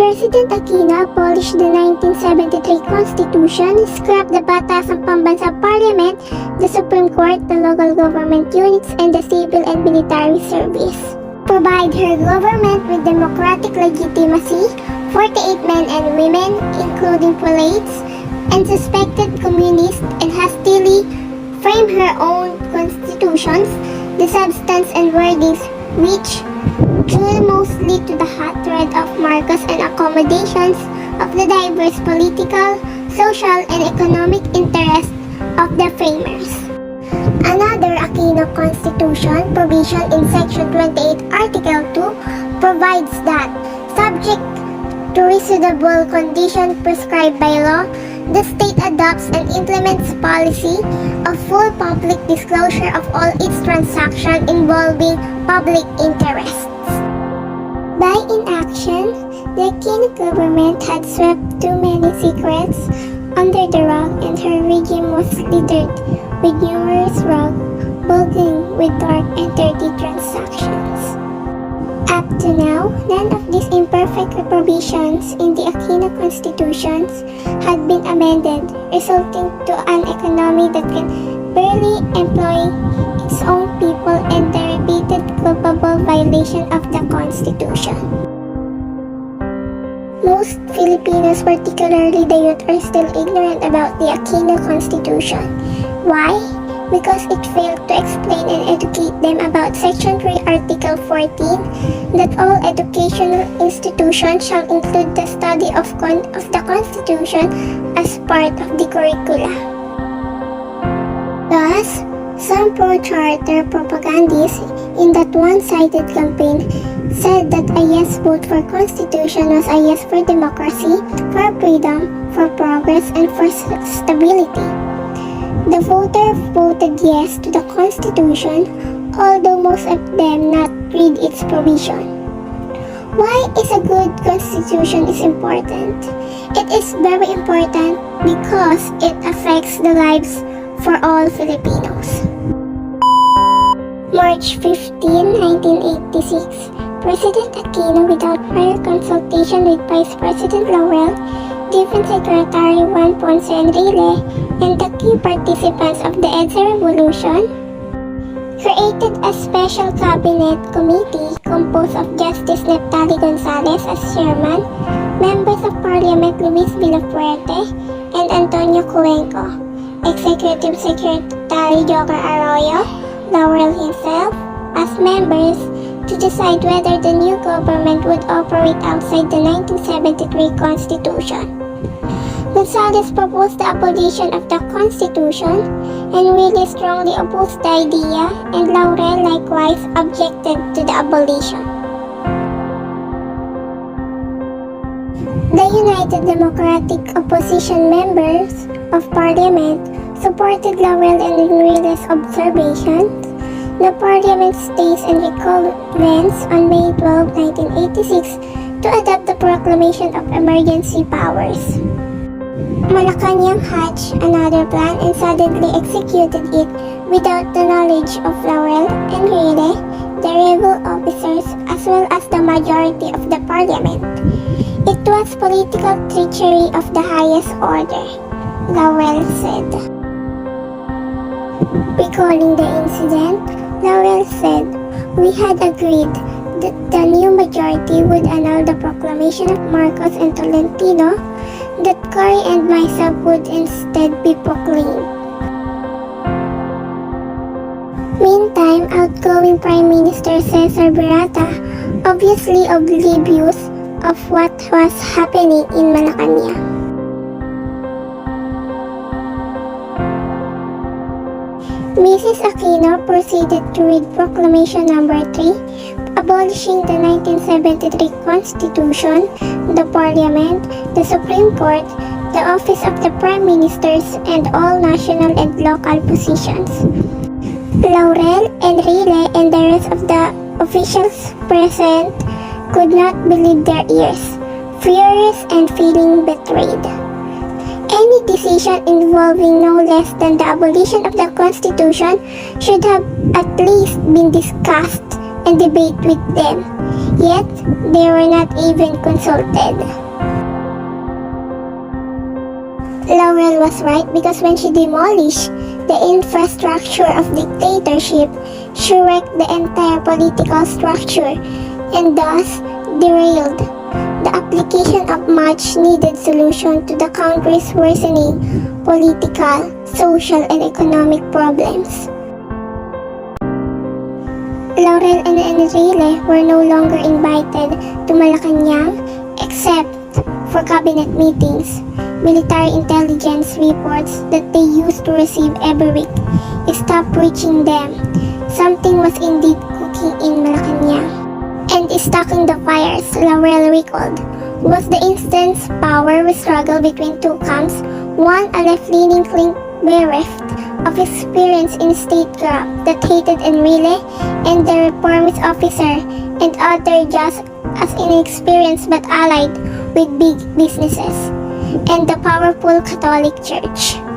President Aquino abolished the 1973 Constitution, scrapped the Batasang Pambansa Parliament, the Supreme Court, the local government units, and the civil and military service. Provide her government with democratic legitimacy, 48 men and women, including prelates, and suspected communists, and hastily framed her own constitutions, the substance and wordings which drew mostly to the hatred of Marcos and accommodations of the diverse political, social, and economic interests of the framers. Another Aquino Constitution provision in Section 28, Article 2 provides that, subject to reasonable condition prescribed by law, the state adopts and implements policy of full public disclosure of all its transactions involving public interests. By inaction, the Aquino government had swept too many secrets under the rug, and her regime was littered with numerous rogues bulging with dark and dirty transactions. Up to now, none of these imperfect provisions in the Aquino constitutions had been amended, resulting to an economy that can barely employ its own people and the repeated culpable violation of the Constitution. Most Filipinos, particularly the youth, are still ignorant about the Aquino Constitution. Why? Because it failed to explain and educate them about Section 3, Article 14, that all educational institutions shall include the study of the Constitution as part of the curricula. Thus, some pro-charter propagandists in that one-sided campaign said that a yes vote for Constitution was a yes for democracy, for freedom, for progress, and for stability. The voter voted yes to the Constitution, although most of them not read its provision. Why is a good Constitution is important? It is very important because it affects the lives for all Filipinos. March 15, 1986, President Aquino, without prior consultation with Vice President Laurel, Defense Secretary Juan, Ponce, and Enrile, and the key participants of the EDSA Revolution, created a special cabinet committee composed of Justice Neptali Gonzalez as chairman, members of Parliament Luis Villafuerte and Antonio Cuenco, Executive Secretary Joker Arroyo, Laurel himself, as members to decide whether the new government would operate outside the 1973 Constitution. Gonzalez proposed the abolition of the Constitution and really strongly opposed the idea, and Laurel likewise objected to the abolition. The United Democratic Opposition members of Parliament supported Laurel and Enrile's observations. The Parliament stays and recommends on May 12, 1986 to adopt the Proclamation of Emergency Powers. Malacanang hatched another plan and suddenly executed it without the knowledge of Laurel, Enrile, the rebel officers, as well as the majority of the Parliament. It was political treachery of the highest order, Laurel said. Recalling the incident, Laurel said, "We had agreed that the new majority would annul the proclamation of Marcos and Tolentino, that Cory and myself would instead be proclaimed." Meantime, outgoing Prime Minister Cesar Berata, obviously oblivious of what was happening in Malacanang. Mrs. Aquino proceeded to read Proclamation Number 3, abolishing the 1973 Constitution, the Parliament, the Supreme Court, the office of the Prime Ministers, and all national and local positions. Laurel, Enrile, and the rest of the officials present could not believe their ears, furious and feeling betrayed. Any decision involving no less than the abolition of the Constitution should have at least been discussed, and debate with them. Yet, they were not even consulted. Laurel was right because when she demolished the infrastructure of dictatorship, she wrecked the entire political structure and thus derailed the application of much needed solution to the country's worsening political, social, and economic problems. Laurel and Enrile were no longer invited to Malacanang except for cabinet meetings. Military intelligence reports that they used to receive every week stopped reaching them. Something was indeed cooking in Malacanang. And stoking the fires, Laurel recalled, was the intense power struggle between two camps, one a left-leaning clique bereft of experience in statecraft that hated Enrile and the reformist officer, and other just as inexperienced but allied with big businesses and the powerful Catholic Church.